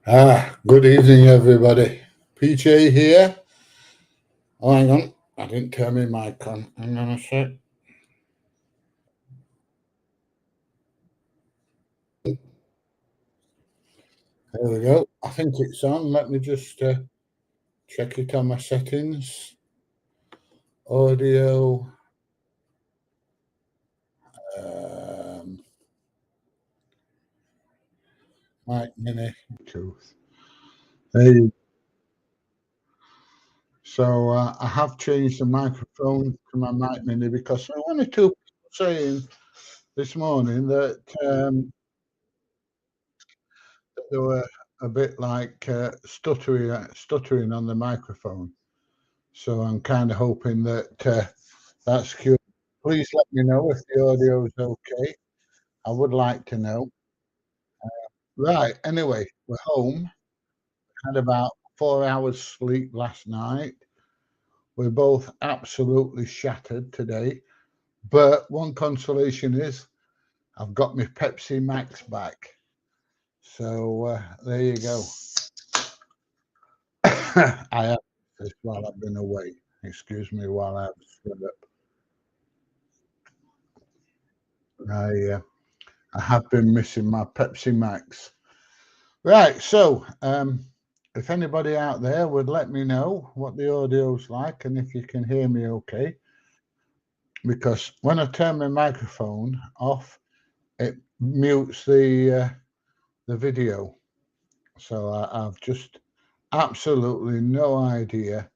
Good evening, everybody. PJ here. Oh, hang on. I didn't turn my mic on. Hang on a sec. There we go. I think it's on. Let me just check it on my settings. Audio. Um, Mic Mini. Truth. There you So I have changed the microphone to my Mic Mini because I wanted to saying this morning that they were a bit like stuttering on the microphone. So I'm kind of hoping that that's good. Please let me know if the audio is okay. I would like to know. Right. Anyway, we're home. Had about 4 hours sleep last night. We're both absolutely shattered today. But one consolation is I've got my Pepsi Max back. So there you go. I have this while I've been away. Excuse me while I've stood up. I have been missing my Pepsi Max. Right, so if anybody out there would let me know what the audio's like and if you can hear me okay, because when I turn my microphone off, it mutes the video. So I've just absolutely no idea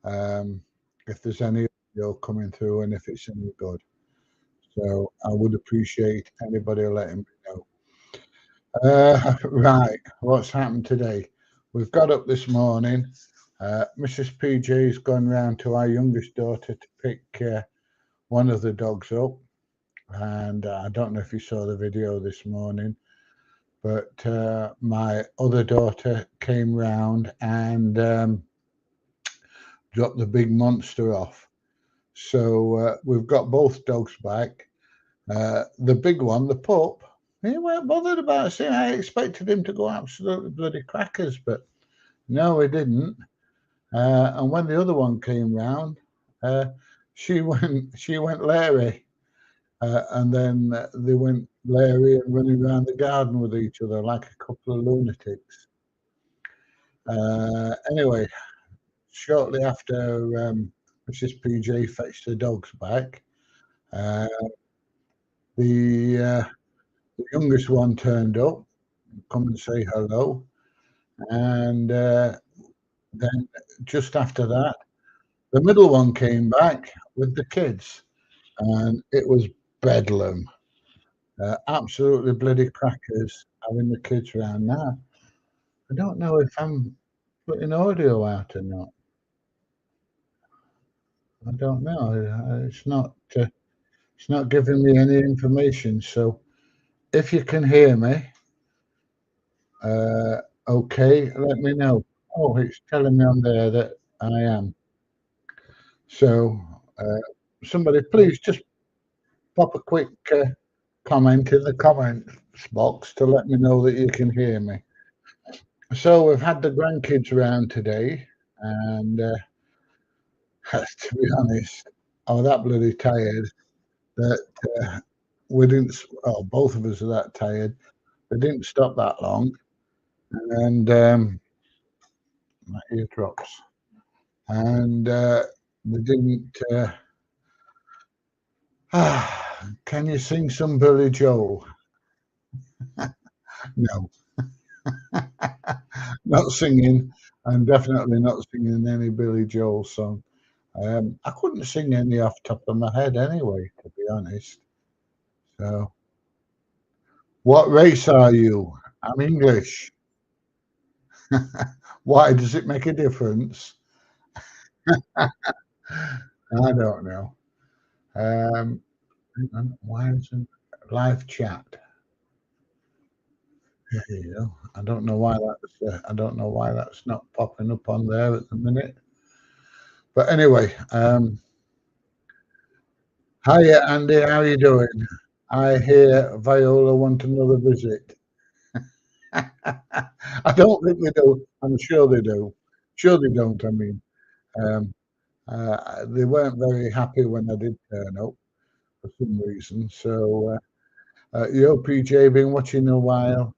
if there's any audio coming through and if it's any good. So I would appreciate anybody letting me know. Right, what's happened today? We've got up this morning. Mrs. PJ's gone round to our youngest daughter to pick one of the dogs up. And I don't know if you saw the video this morning, but my other daughter came round and dropped the big monster off. So we've got both dogs back. The big one, the pup, he weren't bothered about it. I expected him to go absolutely bloody crackers, but no, he didn't. And when the other one came round, uh, she went Larry, and then they went Larry and running around the garden with each other like a couple of lunatics. Anyway, shortly after Mrs. PJ fetched the dogs back, uh, the youngest one turned up, come and say hello, and then just after that, the middle one came back with the kids, and it was bedlam. Absolutely bloody crackers having the kids around now. I don't know if I'm putting audio out or not. I don't know. It's not giving me any information. So if you can hear me, uh, okay, let me know. Oh, it's telling me on there that I am. So somebody, please just pop a quick comment in the comments box to let me know that you can hear me. So we've had the grandkids around today, and to be honest, I was that bloody tired that we didn't. Oh, both of us are that tired. We didn't stop that long, and my eardrops, and we didn't. Can you sing some Billy Joel? No, not singing. I'm definitely not singing any Billy Joel song. I couldn't sing any off the top of my head anyway, to be honest. So, what race are you? I'm English. Why does it make a difference? I don't know. Um, why isn't live chat? There you go. I don't know why that's. I don't know why that's not popping up on there at the minute. But anyway, hiya Andy, how are you doing? I hear Viola want another visit. I don't think they do. I'm sure they do. Sure they don't. I mean, um, they weren't very happy when I did turn up for some reason. So, yo, PJ, been watching a while.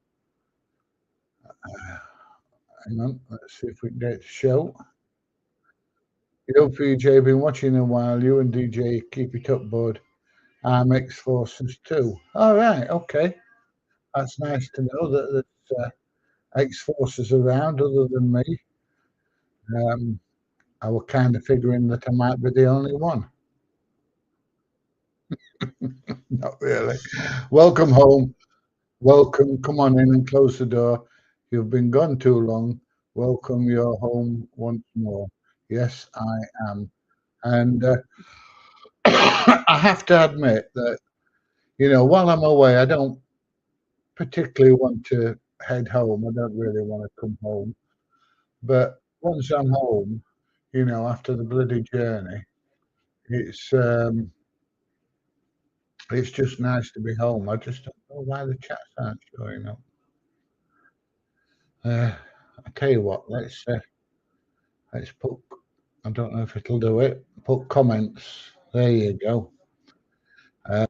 Hang on, let's see if we can get it to show. Yo, PJ, been watching a while. You and DJ, keep it up, bud. I'm X Forces too. All right, okay. That's nice to know that there's X Forces around other than me. Um, I was kind of figuring that I might be the only one. Not really. Welcome home. Welcome. Come on in and close the door. You've been gone too long. Welcome. You're home once more. Yes, I am. And I have to admit that, while I'm away, I don't particularly want to head home. I don't really want to come home. But once I'm home, after the bloody journey, it's um, it's just nice to be home. I just don't know why the chats aren't showing up. I tell you what, let's put. I don't know if it'll do it. Put comments. There you go. Uh,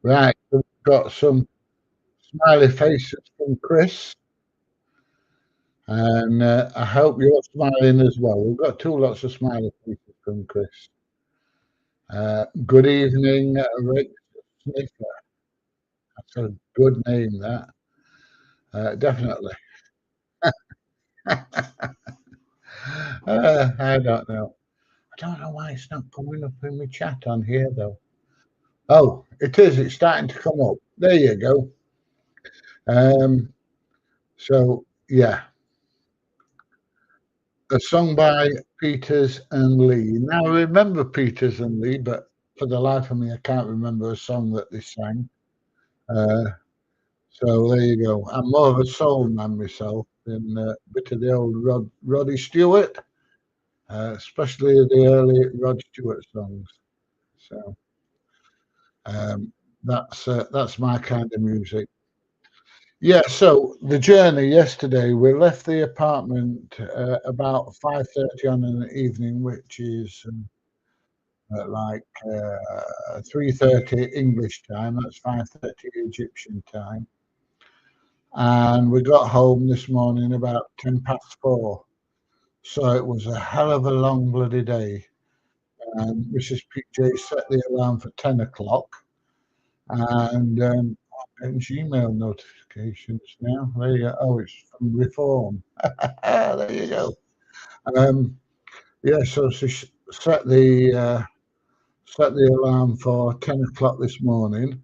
right, we've got some smiley faces from Chris, and I hope you're smiling as well. We've got two lots of smiley faces from Chris. Good evening, Rick Sniffer. That's a good name, that. Definitely. I don't know. I don't know why it's not coming up in my chat on here, though. Oh, it is. It's starting to come up. There you go. So, yeah, a song by Peters and Lee. Now, I remember Peters and Lee, but for the life of me, I can't remember a song that they sang. Uh, so there you go. I'm more of a soul man myself than a bit of the old Roddy Stewart, especially the early Rod Stewart songs. So that's my kind of music. Yeah. So the journey yesterday, we left the apartment about 5:30 on an evening, which is like 3:30 English time. That's 5:30 Egyptian time. And we got home this morning about 4:10. So it was a hell of a long bloody day. And Mrs. PJ set the alarm for 10 o'clock. And I'm getting Gmail notifications now. There you go. Oh, it's from Reform. There you go. Um, yeah, so she set the alarm for 10 o'clock this morning.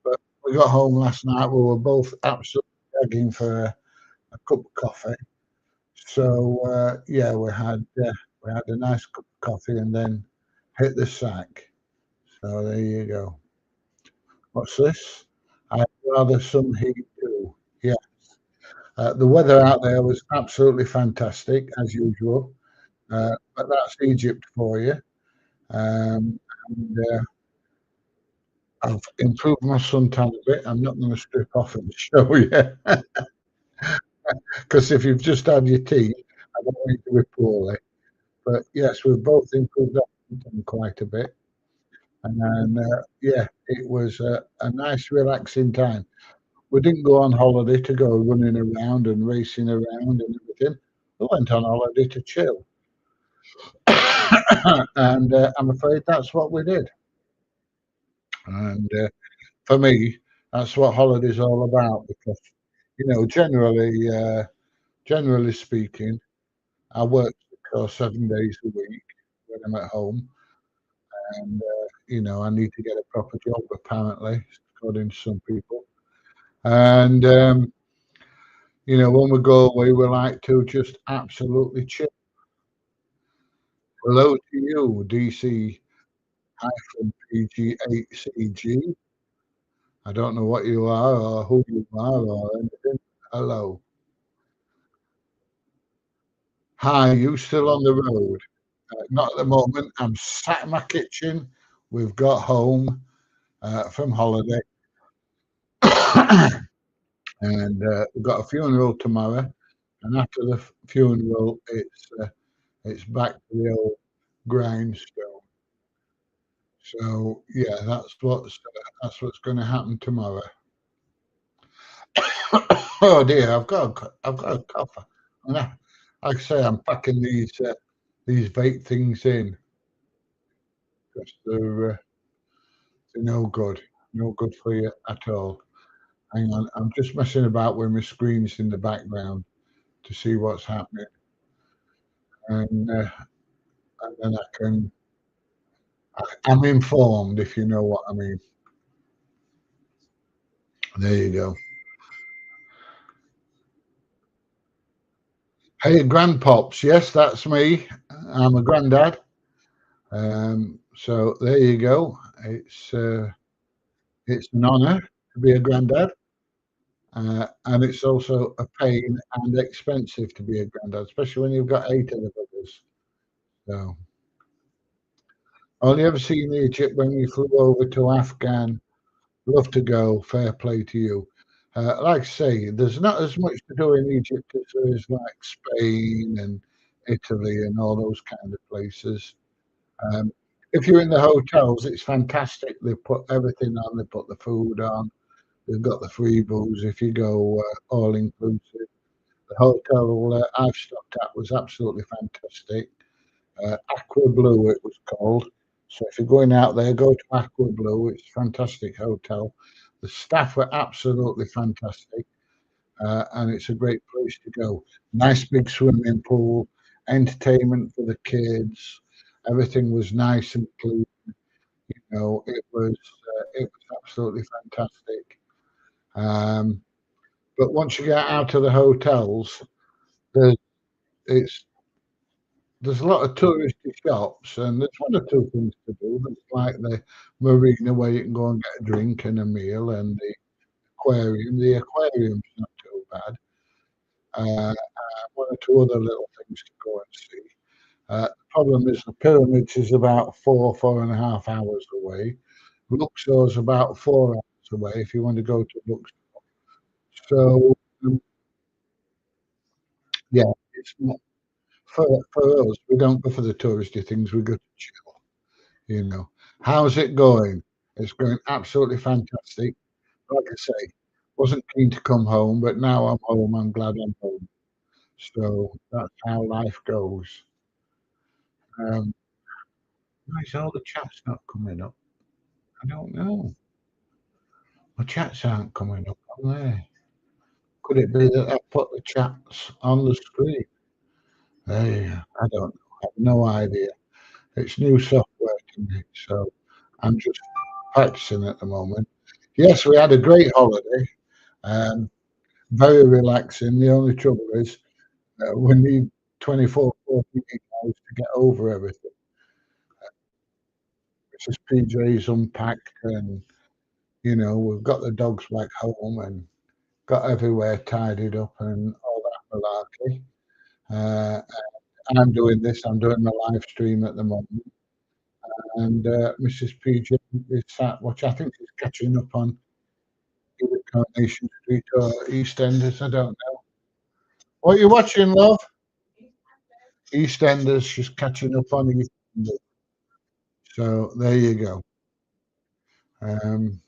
But we got home last night. We were both absolutely begging for a cup of coffee. So yeah, we had a nice cup of coffee and then hit the sack. So there you go. What's this? I'd rather some heat too. Yeah. The weather out there was absolutely fantastic as usual. But that's Egypt for you. And I've improved my suntan a bit. I'm not going to strip off and show you because if you've just had your tea, I don't want you to be poorly. But yes, we've both improved our suntan quite a bit. And then, yeah, it was a nice, relaxing time. We didn't go on holiday to go running around and racing around and everything. We went on holiday to chill. And I'm afraid that's what we did. And for me, that's what holiday's all about because, generally speaking, I work 6 or 7 days a week when I'm at home. And, I need to get a proper job, apparently, according to some people. And, when we go away, we like to just absolutely chill. Hello to you, DC-PG8CG. I don't know what you are or who you are or anything. Hello. Hi, you still on the road? Not at the moment. I'm sat in my kitchen. We've got home from holiday. and we've got a funeral tomorrow. And after the funeral, it's back to the old grindstone. So yeah, that's what's going to happen tomorrow. Oh dear, I've got a cough. And like I say, I'm packing these vape things in because they're no good for you at all. Hang on, I'm just messing about with my screens in the background to see what's happening, and, uh, and then I'm informed, if you know what I mean. There you go. Hey, grandpops, yes, that's me. I'm a granddad. So there you go. It's an honour to be a granddad, and it's also a pain and expensive to be a granddad, especially when you've got 8 of the brothers. So only ever seen Egypt when we flew over to Afghan. Love to go. Fair play to you. Like I say, there's not as much to do in Egypt as there is like Spain and Italy and all those kind of places. Um, if you're in the hotels, it's fantastic. They put everything on. They put the food on. They've got the free booze if you go all inclusive. The hotel I've stopped at was absolutely fantastic. Aqua Blue, it was called. So if you're going out there, go to Aqua Blue. It's a fantastic hotel. The staff were absolutely fantastic, and it's a great place to go. Nice big swimming pool, entertainment for the kids. Everything was nice and clean. It was absolutely fantastic. Um, but once you get out of the hotels, there's it's there's a lot of touristy shops, and there's one or two things to do. There's like the marina where you can go and get a drink and a meal, and the aquarium. The aquarium's not too bad. One or two other little things to go and see. The problem is the pyramids is about 4.5 hours away. Luxor's about 4 hours away if you want to go to Luxor. So yeah, it's not for us. We don't go for the touristy things. We go to chill. You know, how's it going? It's going absolutely fantastic. Like I say, wasn't keen to come home, but now I'm home. I'm glad I'm home. So that's how life goes. Um, why is all the chats not coming up? I don't know. My chats aren't coming up on there. Could it be that I put the chats on the screen? Hey, I don't know. I have no idea. It's new software to me, so I'm just practicing at the moment. Yes, we had a great holiday. Um, very relaxing. The only trouble is we need 24, 48 hours to get over everything. It's just PJ's unpacked, and we've got the dogs back home and got everywhere tidied up and all that malarkey. Uh, I'm doing this. I'm doing my live stream at the moment, and Mrs. PJ is sat which I think is catching up on either Coronation Street or EastEnders. I don't know. What are you watching, love? EastEnders. She's catching up on EastEnders. So there you go. Um,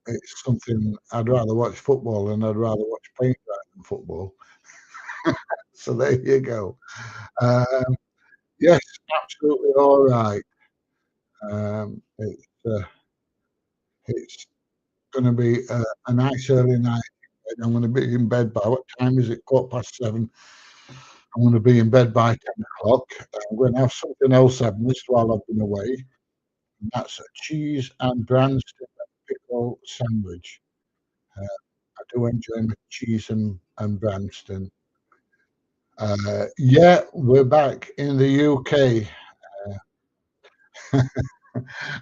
it's something I'd rather watch football than I'd rather watch paint dry than football. So there you go. Um, yes, absolutely all right. Um, it's uh, it's going to be a nice early night. I'm going to be in bed by what time is it? 7:15. I'm going to be in bed by 10 o'clock. I'm going to have something else I've missed while I've been away, and that's a cheese and Branston pickle sandwich. Uh, I do enjoy my cheese and Branston. Yeah, we're back in the UK.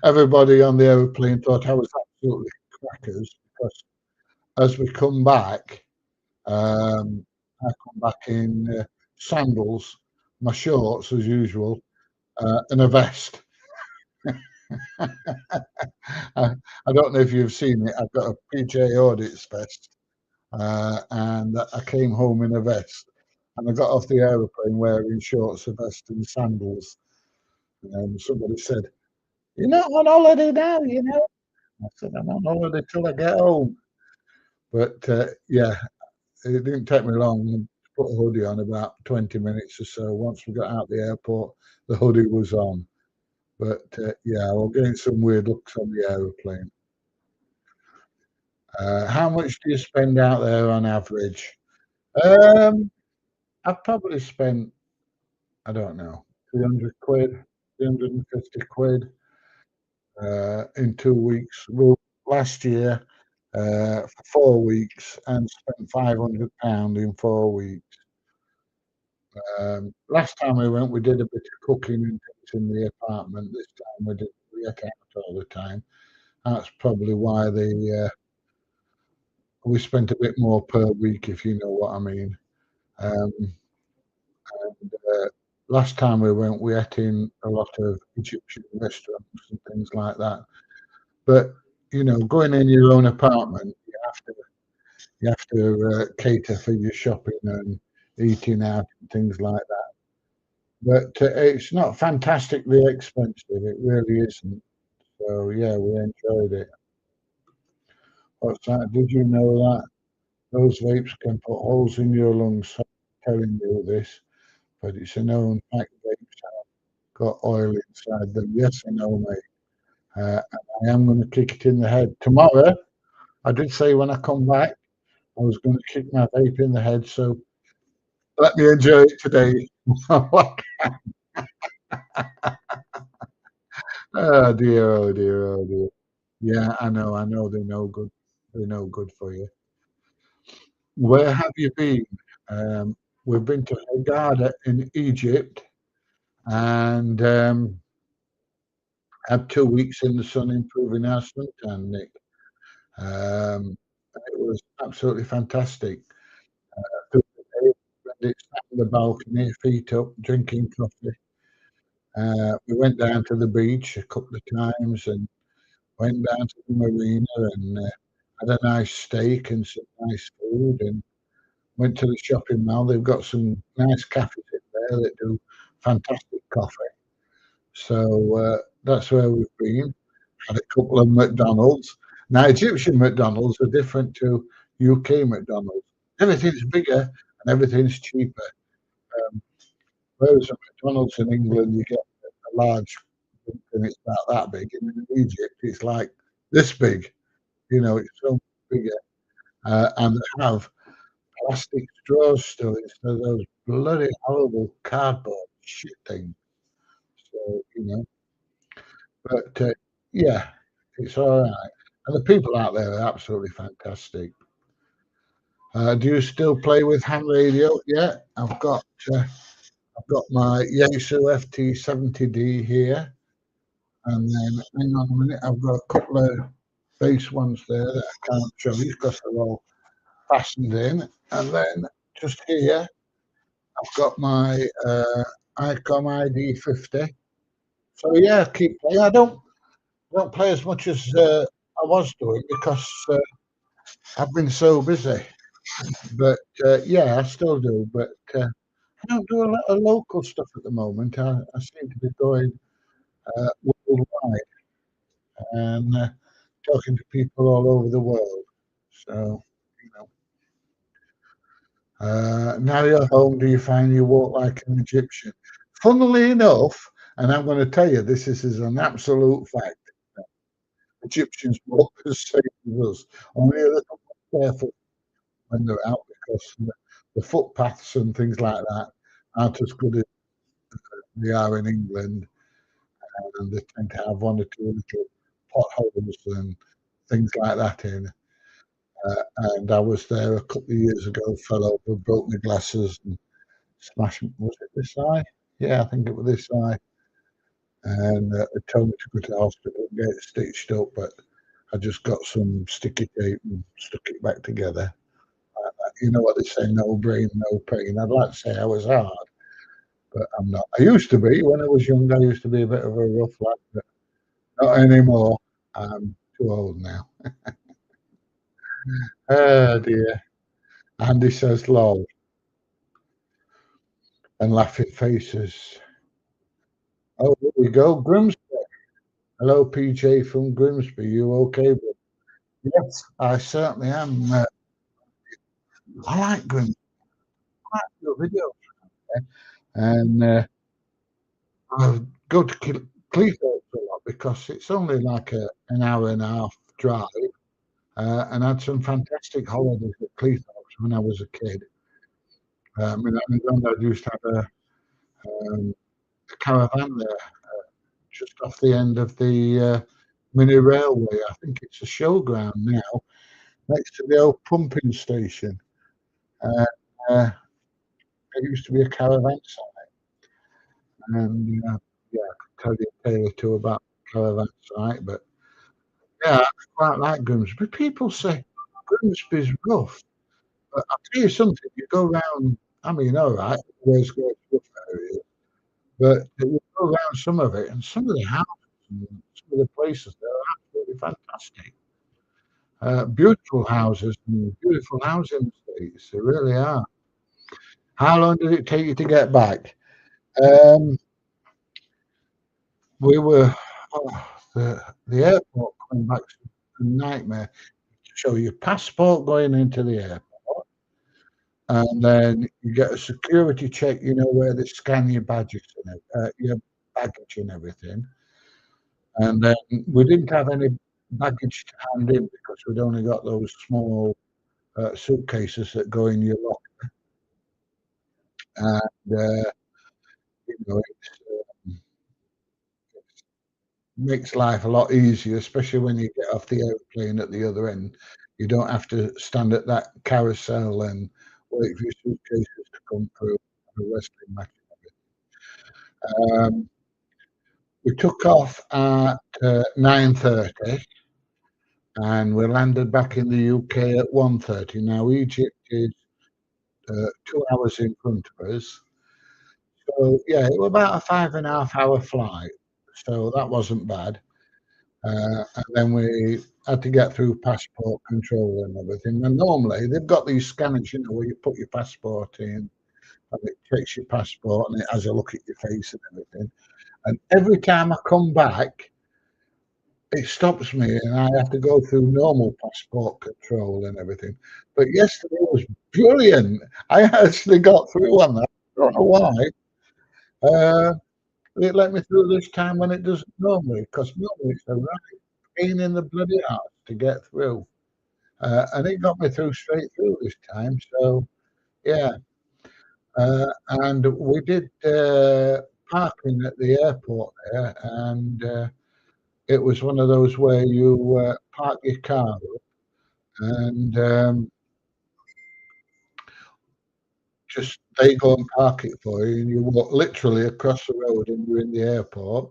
Everybody on the aeroplane thought I was absolutely crackers because as we come back, I come back in sandals, my shorts as usual, and a vest. I, I don't know if you've seen it. I've got a PJ Audits vest. and I came home in a vest. And I got off the aeroplane wearing shorts, a vest, and sandals. And somebody said, "You're not on holiday now, you know." I said, "I'm on holiday till I get home." But yeah, it didn't take me long to put a hoodie on, about 20 minutes or so. Once we got out the airport, the hoodie was on. But yeah, I was getting some weird looks on the aeroplane. How much do you spend out there on average? Um, I've probably spent, I don't know, 300 quid, 350 quid in 2 weeks. Well, last year for 4 weeks and spent £500 in 4 weeks. Last time we went, we did a bit of cooking and things in the apartment. This time we ate out all the time. That's probably why we spent a bit more per week, if you know what I mean. Um, uh, Last time we went, we ate in a lot of Egyptian restaurants and things like that. But going in your own apartment, you have to cater for your shopping and eating out and things like that. But it's not fantastically expensive. It really isn't. So yeah, we enjoyed it. What's that? Did you know that those vapes can put holes in your lungs? So I'm telling you this, but it's a known fact. Vapes got oil inside them. Yes, I know, mate. And I am going to kick it in the head tomorrow. I did say when I come back, I was going to kick my vape in the head. So let me enjoy it today. Oh dear, oh dear, oh dear. Yeah, I know, they're no good. They're no good for you. Where have you been? Um, we've been to Hurghada in Egypt and had 2 weeks in the sun improving our suntan, Nick. It was absolutely fantastic. Through the day, spent it sat on the balcony, feet up, drinking coffee. We went down to the beach a couple of times and went down to the marina and had a nice steak and some nice food and went to the shopping mall. They've got some nice cafes in there that do fantastic coffee. So that's where we've been. Had a couple of McDonald's. Now, Egyptian McDonald's are different to UK McDonald's. Everything's bigger and everything's cheaper. Um, Whereas at McDonald's in England, you get a large and it's about that big. And in Egypt, it's like this big. It's so much bigger. And they have plastic straws still instead of those bloody horrible cardboard shit things. So, but yeah, it's all right. And the people out there are absolutely fantastic. Do you still play with hand radio? Yeah, uh, I've got my Yaesu FT70D here, and then hang on a minute, I've got a couple of bass ones there that I can't show you because they're all fastened in, and then just here I've got my ICOM ID50. So yeah, keep playing. I don't play as much as I was doing because I've been so busy. But yeah, I still do. But I don't do a lot of local stuff at the moment. I seem to be going worldwide and talking to people all over the world. So, you know, now you're home, do you find you walk like an Egyptian? Funnily enough, and I'm going to tell you this is an absolute fact. Egyptians walk as safe as us, only a little more careful when they're out because the footpaths and things like that aren't as good as they are in England, and they tend to have one or two little potholes and things like that in. And I was there a couple of years ago, fell over, broke my glasses, and smashed. Was it this eye? Yeah, I think it was this eye. And they told me to go to the hospital and get it stitched up, but I just got some sticky tape and stuck it back together. You know what they say, no brain, no pain. I'd like to say I was hard, but I'm not. I used to be when I was young. I used to be a bit of a rough lad, but not anymore. I'm too old now. Oh dear. Andy says lol and laughing faces. Oh, here we go. Grimsby. Hello, PJ from Grimsby. You okay, bro? Yes, I certainly am. I like Grimsby. I like your videos there. And I go to Cleethorpes a lot because it's only like an hour and a half drive. And I had some fantastic holidays at Cleethorpes when I was a kid. My granddad used to have a caravan there just off the end of the mini railway. I think it's a showground now, next to the old pumping station. Uh, uh, there used to be a caravan site, and yeah, I could tell you a tale or two about the caravan site, but yeah, I quite like Grimsby. People say Grimsby's rough, but I'll tell you something. You go round, I mean, all right, there's great rough areas, but you go around some of it, and some of the houses and some of the places there are absolutely fantastic. Beautiful houses and beautiful housing estates. They really are. How long did it take you to get back? Um, we were the airport coming back's a nightmare. To show your passport going into the airport, and then you get a security check. You know where they scan your badges and your baggage and everything. And then we didn't have any baggage to hand in because we'd only got those small suitcases that go in your locker. And you know, makes life a lot easier, especially when you get off the airplane at the other end. You don't have to stand at that carousel and wait for your suitcases to come through a wrestling match. Um, we took off at 9:30 and we landed back in the UK at 1:30. Now Egypt is 2 hours in front of us. So yeah, it was about a 5.5 hour flight. So that wasn't bad. And then we had to get through passport control and everything. And normally they've got these scanners, you know, where you put your passport in and it takes your passport and it has a look at your face and everything. And every time I come back, it stops me and I have to go through normal passport control and everything. But yesterday was brilliant. I actually got through on that. I don't know why. Uh, it let me through this time when it doesn't normally, because normally it's a right pain in the bloody ass to get through. And it got me through straight through this time. So yeah, and we did parking at the airport there, and it was one of those where you park your car and just they go and park it for you, and you walk literally across the road, and you're in the airport.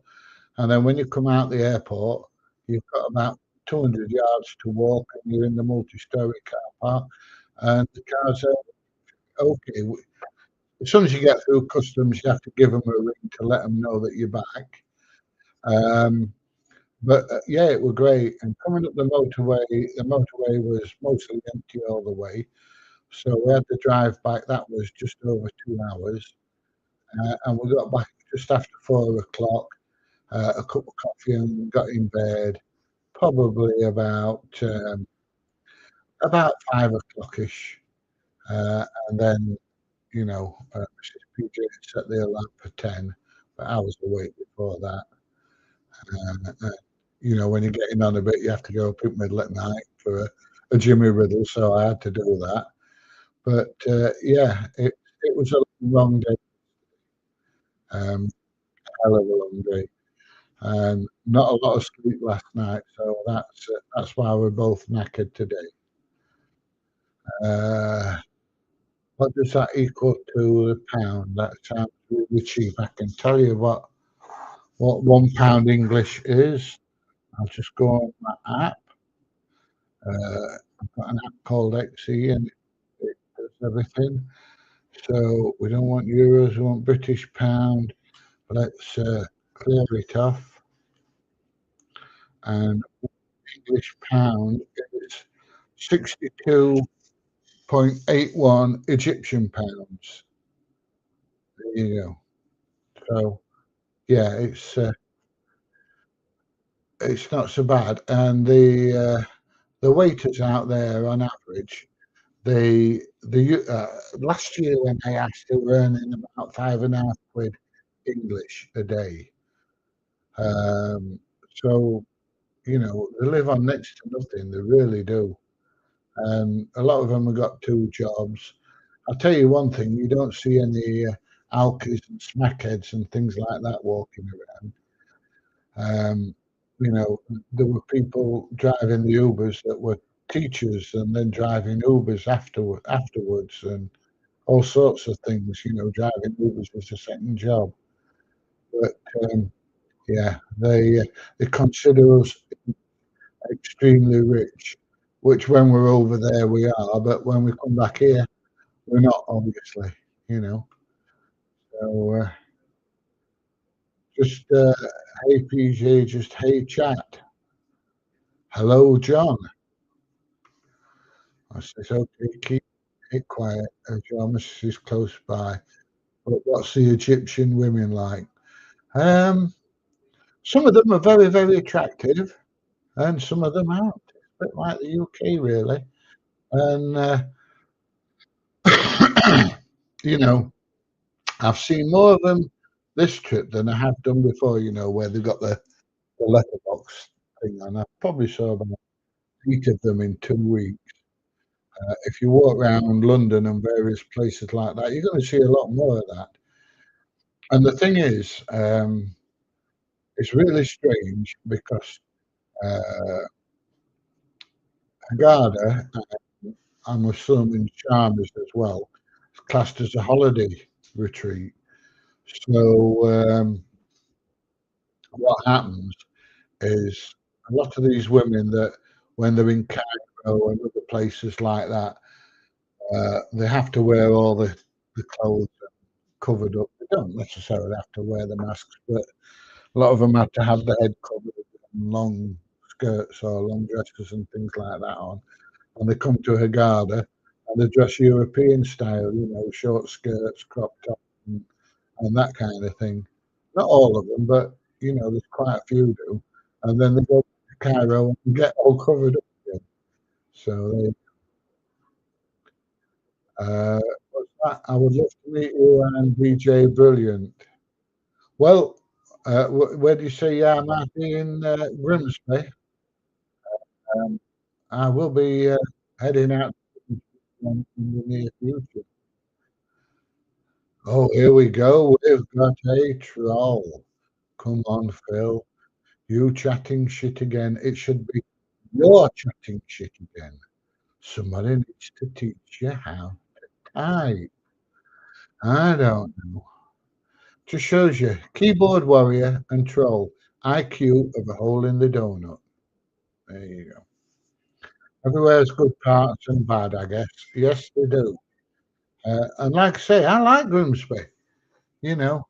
And then when you come out the airport, you've got about 200 yards to walk, and you're in the multi-story car park. And the cars are okay. As soon as you get through customs, you have to give them a ring to let them know that you're back. Um, but yeah, it was great. And coming up the motorway was mostly empty all the way. So we had to drive back. That was just over 2 hours. And we got back just after 4 o'clock, a cup of coffee and got in bed probably about 5 o'clockish. And then, you know, Mrs. PJ set the alarm for 10, but I was awake before that. Uh, you know, when you're getting on a bit, you have to go up in middle at night for a Jimmy Riddle, so I had to do that. But yeah, it was a long day, hell of a long day, and not a lot of sleep last night, so that's why we're both knackered today. Uh, what does that equal to the pound? That sounds really cheap. I can tell you what £1 English is. I'll just go on my app. I've got an app called XE and it does everything. So we don't want euros, we want British pound. Let's clear it off. And English pound is 62 6.81 Egyptian pounds. There you go. So yeah, it's not so bad. And the waiters out there on average, last year when I asked, they were earning about 5.5 quid English a day. Um, so they live on next to nothing. They really do. And a lot of them have got two jobs. I'll tell you one thing: you don't see any alkies and smackheads and things like that walking around. Um, there were people driving the Ubers that were teachers and then driving Ubers afterwards and all sorts of things. Driving Ubers was a second job. But yeah, they consider us extremely rich, which when we're over there we are, but when we come back here, we're not, obviously. You know. So just hey PJ, just hey chat. Hello, John. I says, okay, keep it quiet. Your missus is close by. But what's the Egyptian women like? Um, some of them are very, very attractive, and some of them aren't. It's a bit like the UK, really. And you know, I've seen more of them this trip than I have done before. Where they've got the letterbox thing on. I probably saw about 8 of them in 2 weeks. If you walk around London and various places like that, you're going to see a lot more of that. And the thing is, it's really strange because uh, Haggadah, I'm assuming Charmers as well, is classed as a holiday retreat. So what happens is a lot of these women that when they're in Cairo and other places like that, they have to wear all the clothes covered up. They don't necessarily have to wear the masks, but a lot of them have to have the head covered and long skirts or long dresses and things like that on. And they come to Haggadah and they dress European style, short skirts, crop top, and that kind of thing. Not all of them, but there's quite a few do. And then they go to Cairo and get all covered up again. So what's that? I would love to meet you and DJ Brilliant. Well, where do you say you are, Matthew? In Grimsby? Um, I will be heading out in the near future. Oh, here we go. We've got a troll. Come on, Phil. You chatting shit again. It should be you're chatting shit again. Somebody needs to teach you how to type. I don't know. Just shows you keyboard warrior and troll. IQ of a hole in the donut. There you go. Everywhere has good parts and bad, I guess. Yes, they do. And like I say, I like Grimsby. You know,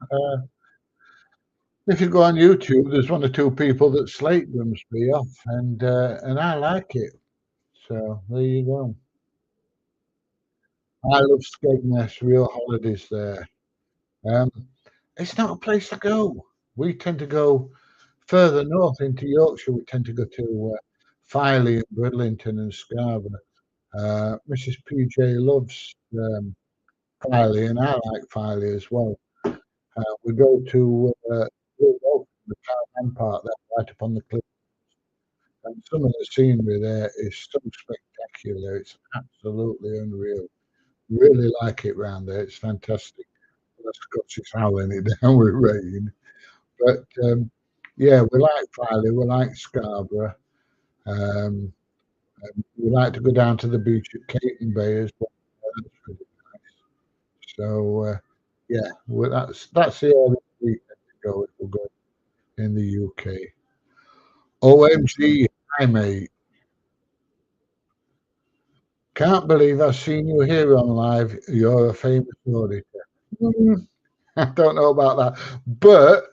if you go on YouTube, there's one or two people that slate Grimsby off, and I like it. So there you go. I love Skegness, real holidays there. Um, it's not a place to go. We tend to go further north into Yorkshire. We tend to go to Filey and Bridlington and Scarborough. Mrs. PJ loves Filey, and I like Filey as well. We go to the caravan park there, right up on the cliff, and some of the scenery there is so spectacular. It's absolutely unreal. Really like it round there. It's fantastic. The Scots is howling it down with rain. But yeah, we like Filey, we like Scarborough. Um, we like to go down to the beach at Caton Bay as well. That's pretty nice. So yeah, that's the area we tend to go if we go in the UK. OMG, hi mate. Can't believe I've seen you here on live. You're a famous auditor. Mm, I don't know about that, but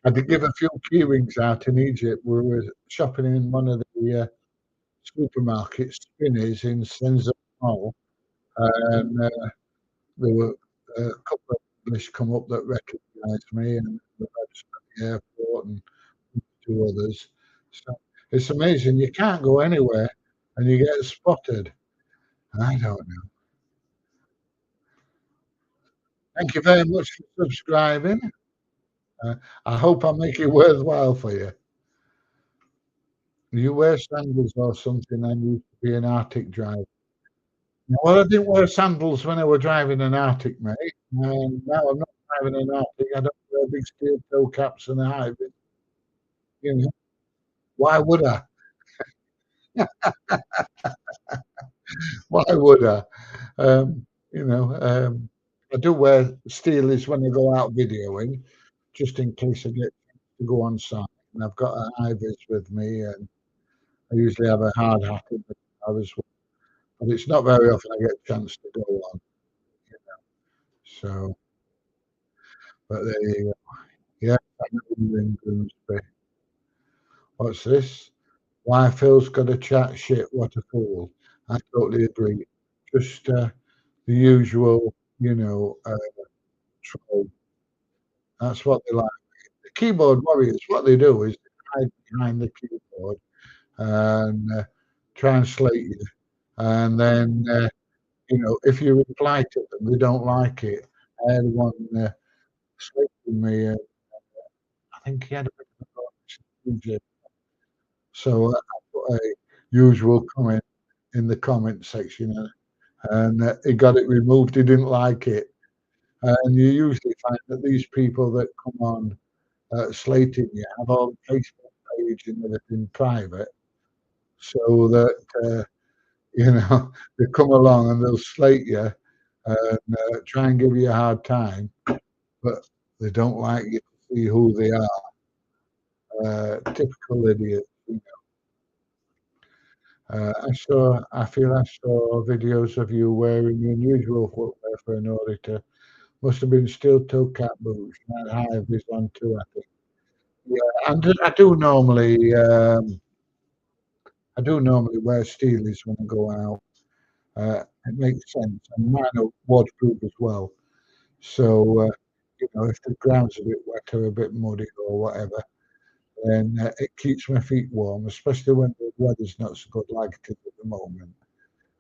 I did give a few key rings out in Egypt. We were shopping in one of the supermarkets, Spinney's in Senza, mall, and there were a couple of English come up that recognised me, and the reps at the airport and 2 others. So it's amazing. You can't go anywhere and you get spotted. I don't know. Thank you very much for subscribing. I hope I make it worthwhile for you. You wear sandals or something. I used to be an Arctic driver. Well, I didn't wear sandals when I was driving an Arctic, mate. And now I'm not driving an Arctic. I don't wear big steel toe caps and a high vis. You know, why would I? Why would I? Um, you know, I do wear steelies when I go out videoing, just in case I get to go on site. And I've got a high vis with me, and I usually have a hard hat in the car as well. But it's not very often I get a chance to go on. So, but there you go. Yeah, I'm in Grimsby. What's this? Why Phil's got to chat shit? What a fool! I totally agree. Just the usual, troll. That's what they like. The keyboard warriors, what they do is they hide behind the keyboard and translate you. And then, if you reply to them, they don't like it. I had one slating me. I think he had a bit of a DJ. So I put a usual comment in the comment section, and he got it removed. He didn't like it. And you usually find that these people that come on slating you have all the Facebook page and everything private, so that they come along and they'll slate you and try and give you a hard time, but they don't like you to see who they are. Typical idiot. I feel I saw videos of you wearing unusual footwear for an auditor. Must have been steel toe cap boots. And high vis on too, I think. Yeah, and I do normally wear steelies when I go out. It makes sense, and mine are waterproof as well. So if the ground's a bit wet or a bit muddy or whatever, then it keeps my feet warm, especially when the weather's not so good like it is at the moment.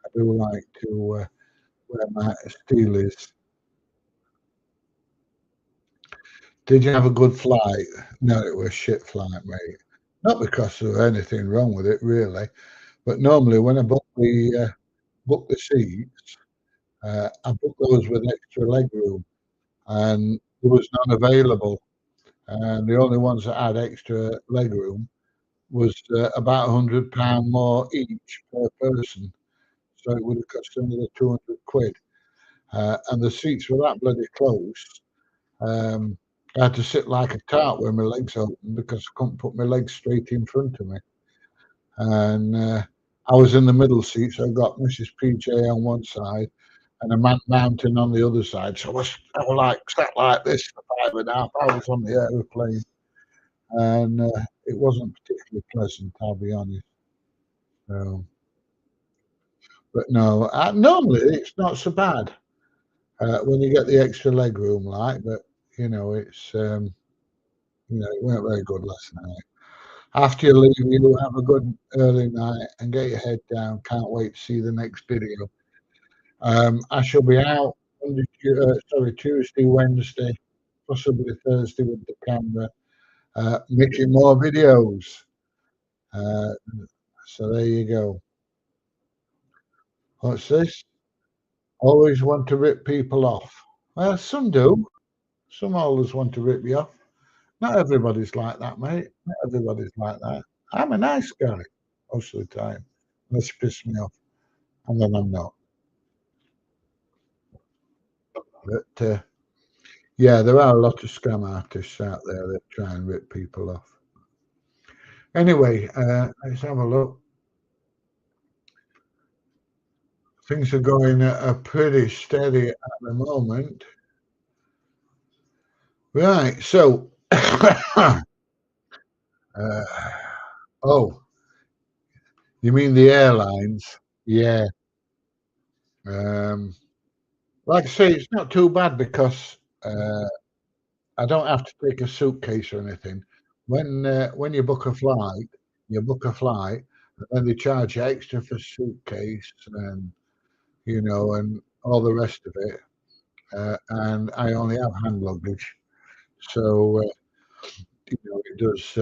I do like to wear my steelies. Did you have a good flight? No, it was a shit flight, mate. Not because there was anything wrong with it, really, but normally when I book the seats, I book those with extra leg room, and there was none available. And the only ones that had extra leg room was about £100 more each per person. So it would have cost another 200 quid. And the seats were that bloody close. I had to sit like a tart with my legs open because I couldn't put my legs straight in front of me. And I was in the middle seat, so I got Mrs. PJ on one side and a man mountain on the other side. So I was like sat like this for 5.5 hours on the aeroplane, and it wasn't particularly pleasant, I'll be honest. So, but no, normally it's not so bad when you get the extra leg room, like. But it's it weren't very good last night. After you leave, you have a good early night and get your head down. Can't wait to see the next video. I shall be out Tuesday, Wednesday, possibly Thursday with the camera, making more videos. Uh, so there you go. What's this? Always want to rip people off. Well, some do. Some always want to rip you off. Not everybody's like that, mate. Not everybody's like that. I'm a nice guy most of the time. Let's piss me off, and then I'm not. But yeah, there are a lot of scam artists out there that try and rip people off. Anyway, let's have a look. Things are going pretty steady at the moment. Right, so, oh, you mean the airlines? Yeah, Um, like I say, it's not too bad because I don't have to take a suitcase or anything. When you book a flight, and then they charge you extra for suitcase and and all the rest of it. And I only have hand luggage, so it does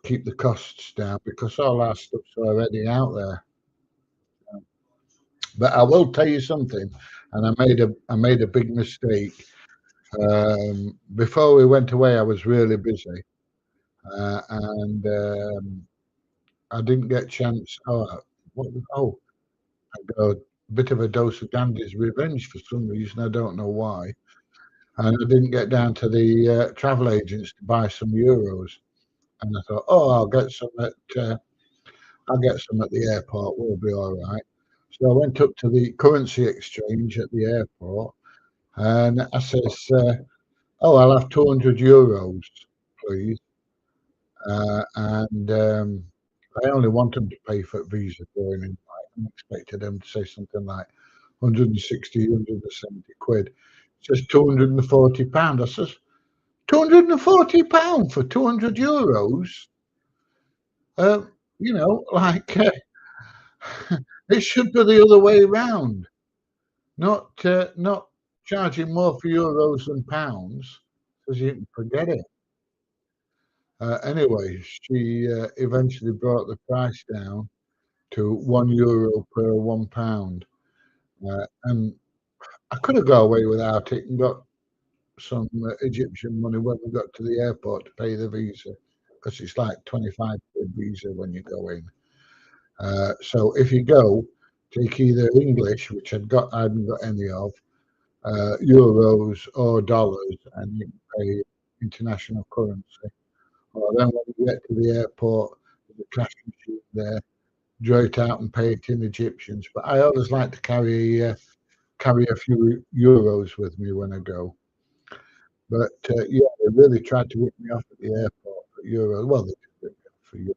keep the costs down because all our stuff's already out there. But I will tell you something, and I made a big mistake. Before we went away, I was really busy, and I didn't get a chance. I got a bit of a dose of Gandhi's revenge for some reason. I don't know why, and I didn't get down to the travel agents to buy some euros. And I thought, oh, I'll get some at the airport. We'll be all right. So I went up to the currency exchange at the airport, and I says, "Oh, I'll have 200 euros, please." And I only want them to pay for Visa going in. I expected them to say something like 160, 170 quid. It says £240. I says, £240 for 200 euros? Uh, like it should be the other way round, not charging more for euros than pounds, because you can forget it. Anyway, she eventually brought the price down to €1 per £1. And I could have got away without it and got some Egyptian money when we got to the airport to pay the visa, because it's like 25 quid visa when you go in. So if you go, take either English, which I hadn't got any of, euros or dollars, and you can pay international currency. Or then when you get to the airport, there's a cash machine there, draw it out and pay it in Egyptians. But I always like to carry a few euros with me when I go. But yeah, they really tried to rip me off at the airport for euros. Well, they did rip me off for euros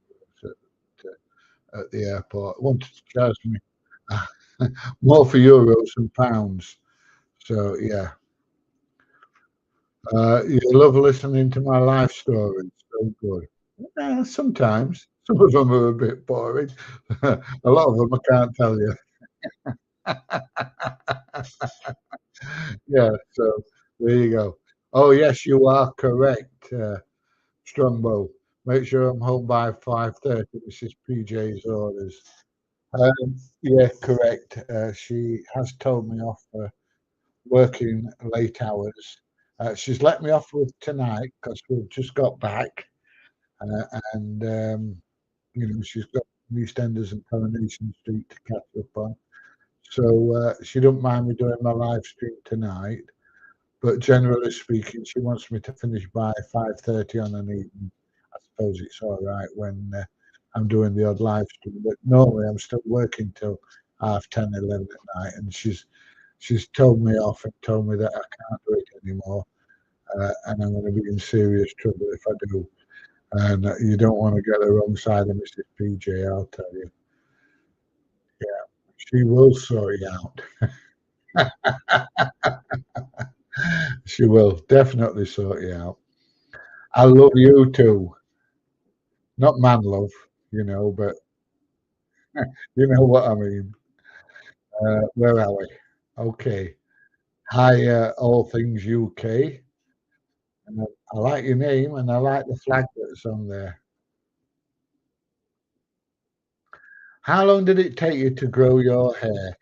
at the airport. Wanted to charge me more for euros than pounds. So yeah, you love listening to my life stories. So good. Sometimes some of them are a bit boring. A lot of them I can't tell you. Yeah, so there you go. Oh yes, you are correct, Strongbow. Make sure I'm home by 5:30. This is PJ's orders. Yeah, correct. She has told me off for working late hours. She's let me off with tonight because we've just got back, and she's got EastEnders and Coronation Street to catch up on. So she don't mind me doing my live stream tonight. But generally speaking, she wants me to finish by 5:30 on an evening. I suppose it's all right when I'm doing the odd live stream. But normally I'm still working till 10, 11 at night, and she's told me off and told me that I can't do it anymore, and I'm going to be in serious trouble if I do. And you don't want to get the wrong side of Mrs. PJ, I'll tell you. Yeah, she will sort you out. She will definitely sort you out. I love you too. Not man love, but you know what I mean. Where are we? Okay. Hi, all things UK. And I like your name and I like the flag that's on there. How long did it take you to grow your hair?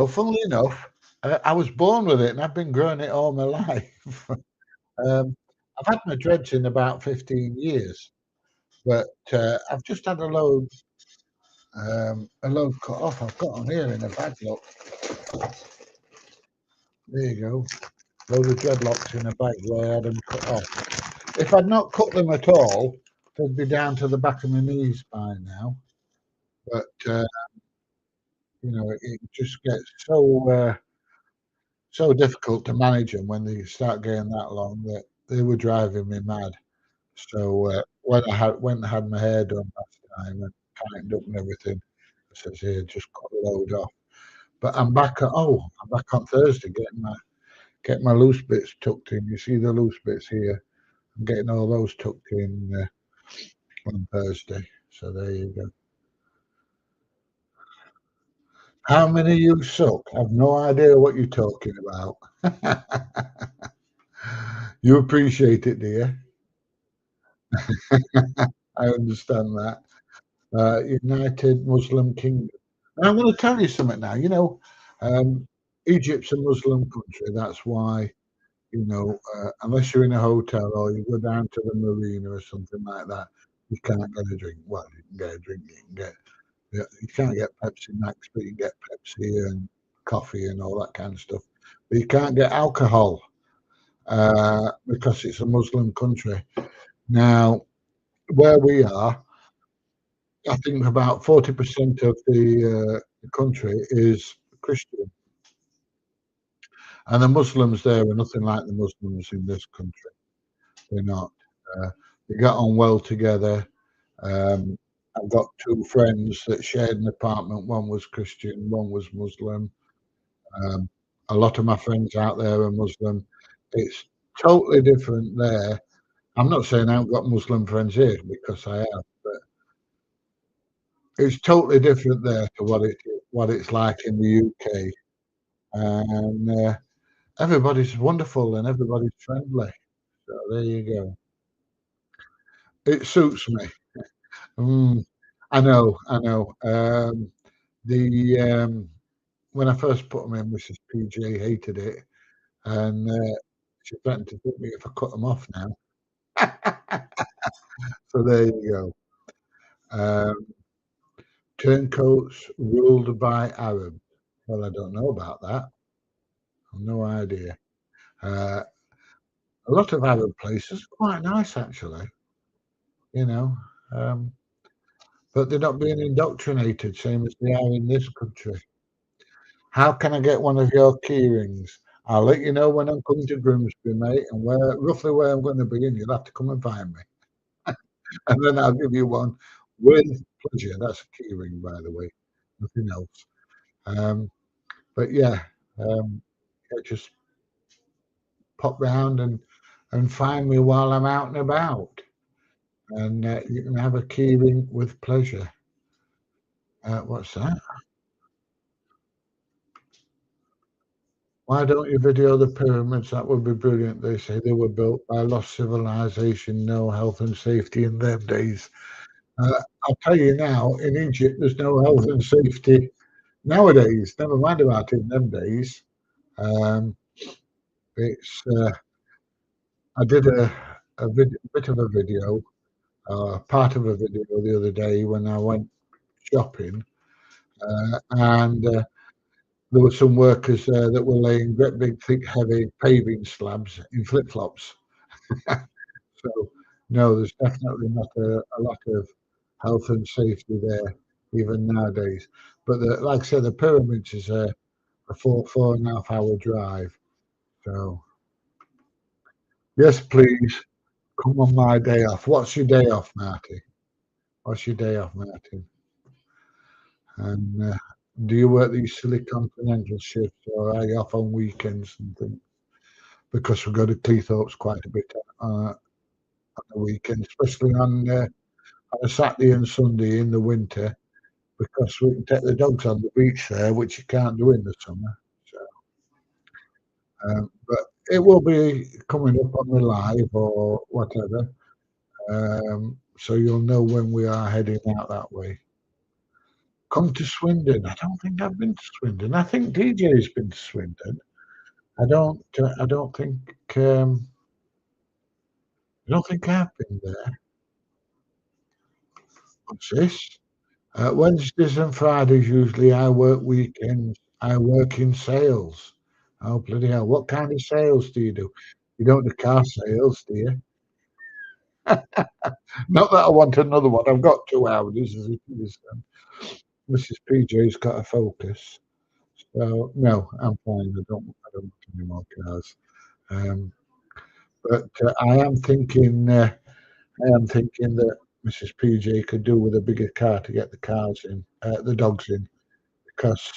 Funnily enough, I was born with it and I've been growing it all my life. um, I've had my dreads in about 15 years, but I've just had a load cut off. I've got them here in a bag. Look, there you go. Load of dreadlocks in a bag where I had them cut off. If I'd not cut them at all, they'd be down to the back of my knees by now. But it just gets so difficult to manage them when they start getting that long that they were driving me mad. So when I went and had my hair done last time and tightened up and everything, I says, "Here, just cut a load off." But I'm back on Thursday get my loose bits tucked in. You see the loose bits here? I'm getting all those tucked in on Thursday. So there you go. How many you suck? I've no idea what you're talking about. You appreciate it, do you? I understand that. United Muslim Kingdom. And I'm going to tell you something now. Um, Egypt's a Muslim country. That's why, unless you're in a hotel or you go down to the marina or something like that, you can't get a drink. Well, you can get a drink. You can't get Pepsi Max, but you can get Pepsi and coffee and all that kind of stuff. But you can't get alcohol because it's a Muslim country. Now, where we are, I think about 40% of the country is Christian, and the Muslims there are nothing like the Muslims in this country. They're not. Uh, they got on well together. Um, I've got two friends that shared an apartment. One was Christian, one was Muslim. Um, a lot of my friends out there are Muslim. It's totally different there. I'm not saying I haven't got Muslim friends here because I have, but it's totally different there to what it's like in the UK. And everybody's wonderful and everybody's friendly. So there you go. It suits me. Mm, I know. The When I first put them in, Mrs. PJ hated it, and she threatened to hit me if I cut them off now. So there you go. Um, Turncoats ruled by Arabs. Well, I don't know about that. I've no idea. Uh, a lot of Arab places are quite nice, actually. You know, um, but they're not being indoctrinated, same as they are in this country. How can I get one of your key rings? I'll let you know when I'm coming to Grimsby, mate, and roughly where I'm going to be, and you'll have to come and find me. And then I'll give you one with pleasure. That's a key ring, by the way, nothing else. Um, but yeah, just pop round and find me while I'm out and about, and you can have a key ring with pleasure. What's that? Why don't you video the pyramids? That would be brilliant. They say they were built by lost civilization, no health and safety in them days. I'll tell you now, in Egypt, there's no health and safety nowadays. Never mind about it in them days. Um, it's I did bit of a video, part of a video the other day when I went shopping, and there were some workers that were laying great big, thick, heavy paving slabs in flip flops. So, no, there's definitely not a lot of health and safety there, even nowadays. But like I said, the pyramids is a 4.5 hour drive. So, yes, please come on my day off. What's your day off, Marty? What's your day off, Martin? And do you work these silly continental shifts, or are you off on weekends and things? Because we go to Cleethorpes quite a bit on the weekend, especially on a Saturday and Sunday in the winter, because we can take the dogs on the beach there, which you can't do in the summer. So, but it will be coming up on the live or whatever, so you'll know when we are heading out that way. Come to Swindon. I don't think I've been to Swindon. I think DJ's been to Swindon. I don't. I don't think. I don't think I've been there. What's this? Wednesdays and Fridays usually I work weekends. I work in sales. Oh bloody hell! What kind of sales do you do? You don't do car sales, do you? Not that I want another one. I've got 2 hours as it is. Mrs. PJ's got a Focus. So no, I'm fine. I don't want any more cars. Um, but I am thinking that Mrs. PJ could do with a bigger car to get the cars in, the dogs in, because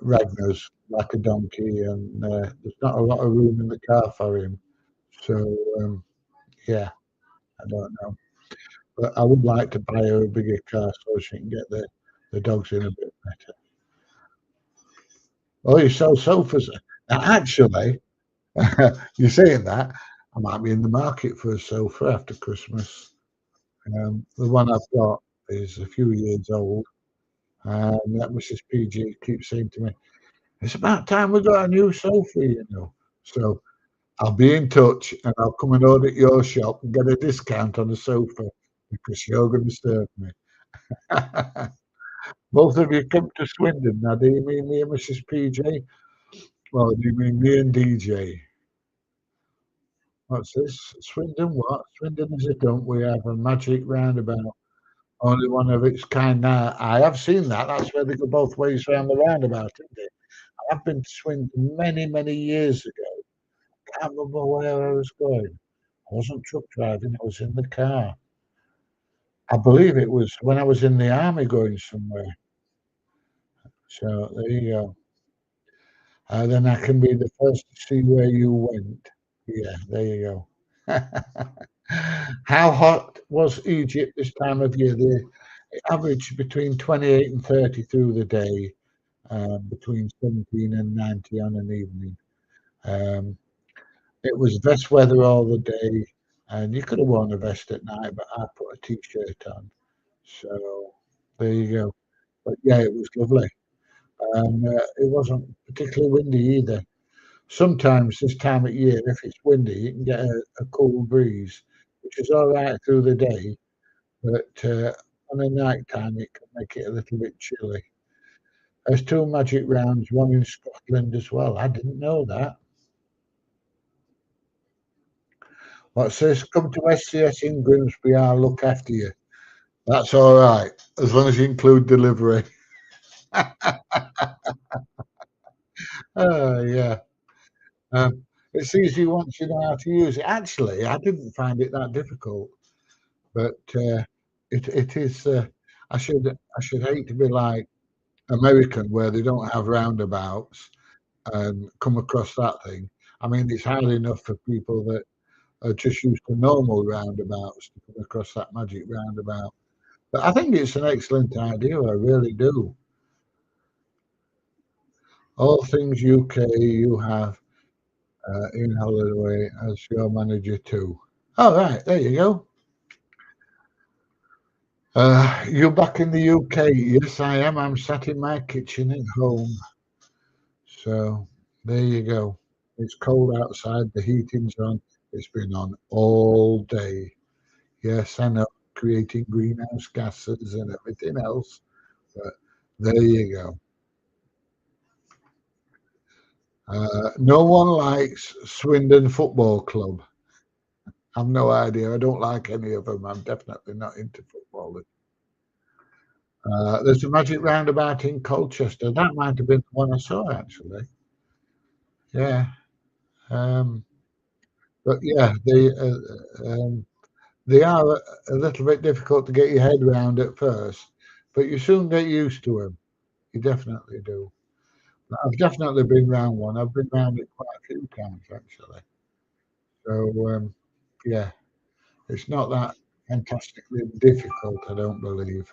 Ragnar's like a donkey, and there's not a lot of room in the car for him. So yeah, I don't know, but I would like to buy her a bigger car so she can get the dogs in a bit better. Oh, you sell sofas? Actually, you're saying that I might be in the market for a sofa after Christmas. The one I've got is a few years old, and that Mrs. PG keeps saying to me, "It's about time we got a new sofa." So I'll be in touch, and I'll come and order at your shop and get a discount on the sofa because you're going to serve me. Both of you come to Swindon now. Do you mean me and Mrs. PJ? Well, do you mean me and DJ? What's this? Swindon what? Swindon is a dump. We have a magic roundabout. Only one of its kind now. I have seen that. That's where they go both ways around the roundabout, isn't it? I've been to Swindon many, many years ago. Can't remember where I was going. I wasn't truck driving, I was in the car. I believe it was when I was in the army going somewhere. So there you go. Then I can be the first to see where you went. Yeah, there you go. How hot was Egypt this time of year? The average between 28 and 30 through the day, between 17 and 90 on an evening. Um, it was vest weather all the day, and you could have worn a vest at night, but I put a t-shirt on. So there you go. But yeah, it was lovely. It wasn't particularly windy either. Sometimes this time of year, if it's windy, you can get a cool breeze, which is all right through the day, but on the night time it can make it a little bit chilly. There's two magic rounds, one in Scotland as well. I didn't know that. What says, come to SCS in Grimsby, I'll look after you. That's all right, as long as you include delivery. Oh, yeah. It's easy once you know how to use it. Actually, I didn't find it that difficult, but it is. I should hate to be like American, where they don't have roundabouts and come across that thing. I mean, it's hard enough for people that are just used to normal roundabouts to come across that magic roundabout. But I think it's an excellent idea. I really do. All things UK, you have Ian Holloway as your manager too. All right, there you go. You're back in the UK. Yes, I am. I'm sat in my kitchen at home. So there you go. It's cold outside. The heating's on. It's been on all day. Yes, I know, creating greenhouse gases and everything else. But there you go. No one likes Swindon Football Club. I've no idea. I don't like any of them. I'm definitely not into football. There's a magic roundabout in Colchester. That might have been the one I saw actually. Yeah. Um, but yeah, they are a little bit difficult to get your head around at first, but you soon get used to them. You definitely do. I've definitely been round one. I've been round it quite a few times actually. So yeah, it's not that fantastically difficult. I don't believe.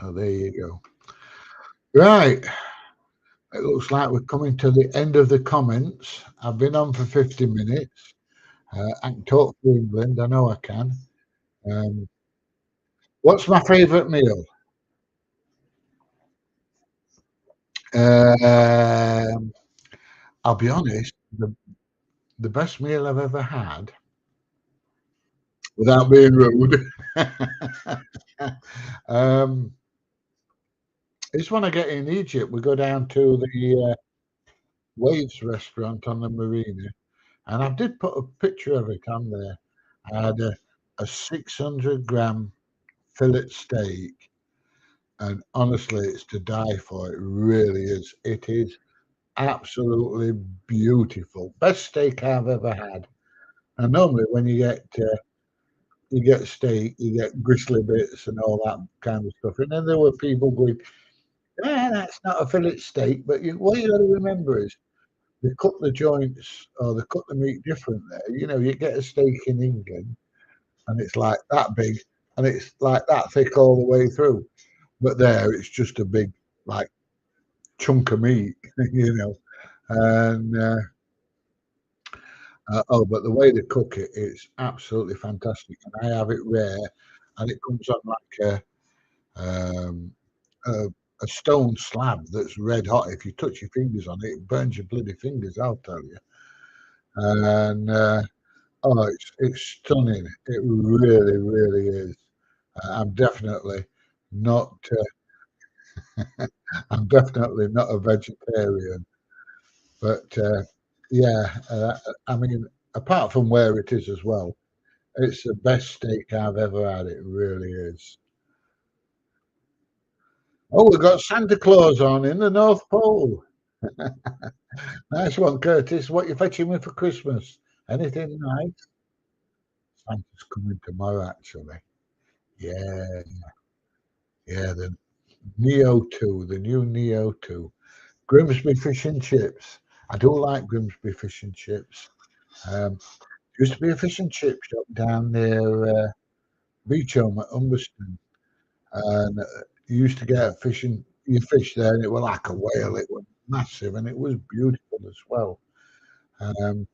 Oh, there you go. Right. It looks like we're coming to the end of the comments. I've been on for 50 minutes. I can talk for England. I know I can. Um, what's my favourite meal? Um, I'll be honest. The best meal I've ever had, without being rude, um, is when I get in Egypt. We go down to the Waves restaurant on the marina, and I did put a picture of it on there. I had a 600-gram fillet steak, and honestly, it's to die for. It really is. It is absolutely beautiful. Best steak I've ever had. And normally, when you get steak, you get gristly bits and all that kind of stuff. And then there were people going, that's not a fillet steak. But what you got to remember is they cut the joints or they cut the meat different there. You know, you get a steak in England and it's like that big and it's like that thick all the way through. But there, it's just a big, like, chunk of meat, you know. And oh, but the way they cook it, it's absolutely fantastic. And I have it rare, and it comes on like um, a, a stone slab that's red hot. If you touch your fingers on it, it burns your bloody fingers, I'll tell you. And oh, it's stunning. It really, really is. I'm definitely not. I'm definitely not a vegetarian, but yeah, I mean, apart from where it is as well, it's the best steak I've ever had. It really is. Oh, we've got Santa Claus on in the North Pole. Nice one, Curtis. What you fetching me for Christmas? Anything nice? Santa's coming tomorrow, actually. Yeah, yeah, the Neo 2, the new Neo 2. Grimsby Fish and Chips. I do like Grimsby Fish and Chips. Um, used to be a fish and chip shop down near Beach Home at Humberston. And you used to get fishing your fish there, and it was like a whale. It was massive, and it was beautiful as well. Um,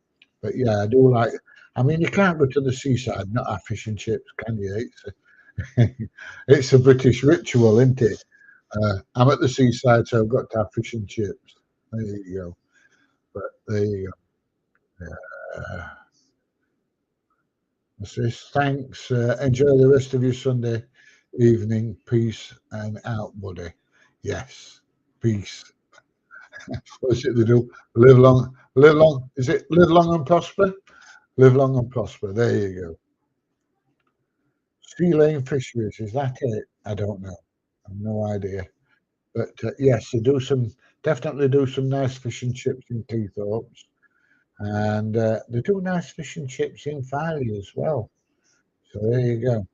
but yeah, I do like. I mean, you can't go to the seaside and not have fish and chips, can you? It's a British ritual, isn't it? I'm at the seaside, so I've got to have fish and chips. There you go. But there you go. Uh, says thanks. Enjoy the rest of your Sunday evening. Peace and out, buddy. Yes, peace. What's it they do? Live long, live long. Is it live long and prosper? Live long and prosper. There you go. Sea Lane Fisheries, is that it? I don't know. I've no idea. But yes, they do some, definitely do some nice fish and chips in Cleethorpes. And they do nice fish and chips in Farley as well. So there you go.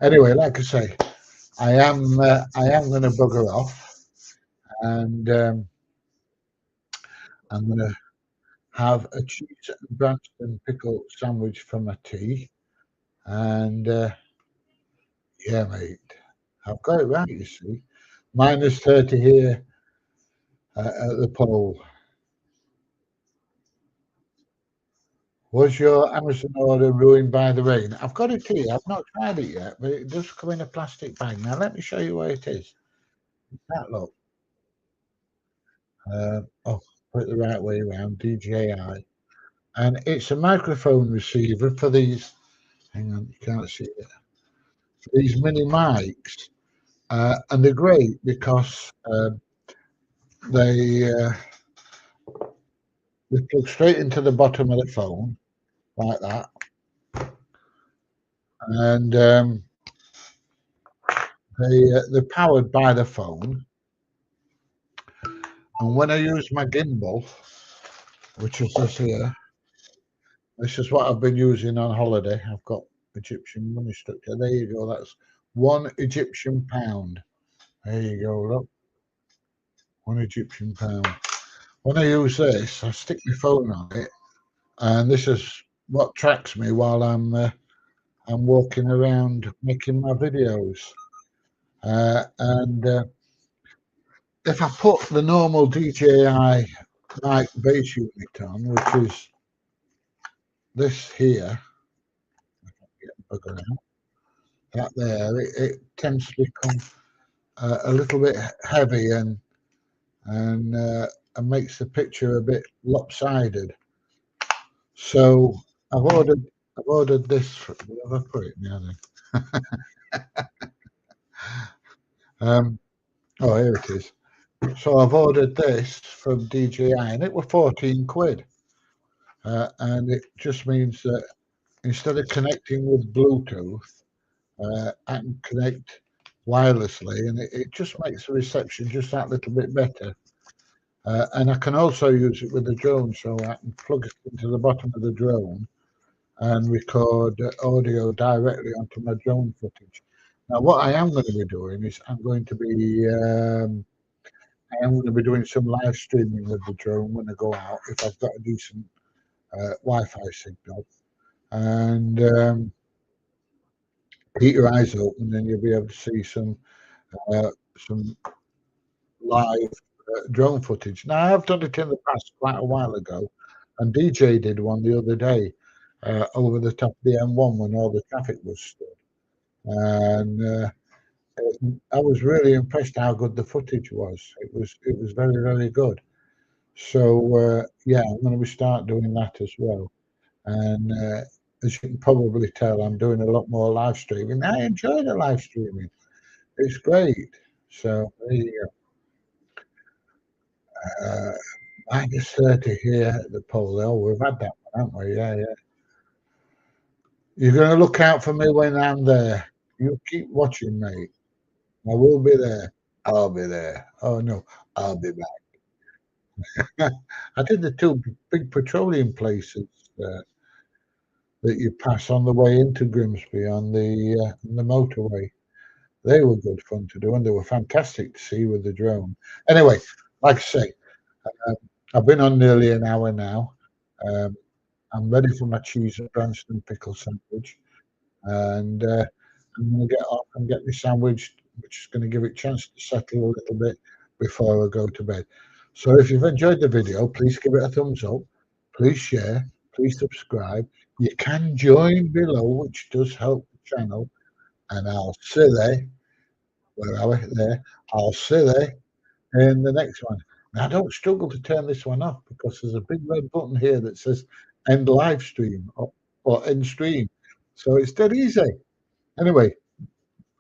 Anyway, like I say, I am going to bugger off, and I'm going to have a cheese and Branston pickle sandwich for my tea. And yeah, mate, I've got it right. You see, -30 here at the pole. Was your Amazon order ruined by the rain? I've got it here. I've not tried it yet, but it does come in a plastic bag. Now let me show you where it is. That look. Oh, put it the right way around. DJI, and it's a microphone receiver for these. Hang on, you can't see it. These mini mics, and they're great because they uh, they plug straight into the bottom of the phone like that, and they're powered by the phone. And when I use my gimbal, which is this here, this is what I've been using on holiday. I've got Egyptian money stuck there. There you go. That's £1 Egyptian. There you go. Look, £1 Egyptian. When I use this, I stick my phone on it, and this is what tracks me while I'm walking around making my videos. And if I put the normal DJI mic base unit on, which is this here, that there, it tends to become a little bit heavy and makes the picture a bit lopsided. So I've ordered this. Where have I put it now then? Oh, here it is. So I've ordered this from DJI, and it was 14 quid. And it just means that instead of connecting with Bluetooth, I can connect wirelessly, and it just makes the reception just that little bit better. And I can also use it with the drone, so I can plug it into the bottom of the drone and record audio directly onto my drone footage. Now, what I am going to be doing is I am going to be doing some live streaming with the drone when I go out if I've got a decent Wi-Fi signal, and keep your eyes open, and you'll be able to see some live drone footage. Now, I've done it in the past quite a while ago, and DJ did one the other day over the top of the M1 when all the traffic was stood. And I was really impressed how good the footage was. It was very, very good. So yeah, I'm going to start doing that as well. And as you can probably tell, I'm doing a lot more live streaming. I enjoy the live streaming. It's great. So there you go. -30 here at the pole. Oh, we've had that one, haven't we? Yeah, yeah. You're going to look out for me when I'm there. You keep watching, mate. I will be there. I'll be there. Oh no, I'll be back. I did the two big petroleum places uh, that you pass on the way into Grimsby on the motorway. They were good fun to do, and they were fantastic to see with the drone. Anyway, like I say, um, I've been on nearly an hour now. Um, I'm ready for my cheese and Branston pickle sandwich, and I'm going to get off and get this sandwich, which is going to give it a chance to settle a little bit before I go to bed. So if you've enjoyed the video, please give it a thumbs up, please share, please subscribe. You can join below, which does help the channel, and I'll see you where are we there. I'll see you in the next one. Now, don't struggle to turn this one off because there's a big red button here that says end live stream or end stream. So it's dead easy. Anyway,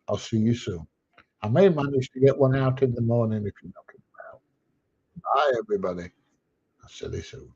I'll see you soon. I may manage to get one out in the morning if you're knocking about. Bye, everybody. I'll see you soon.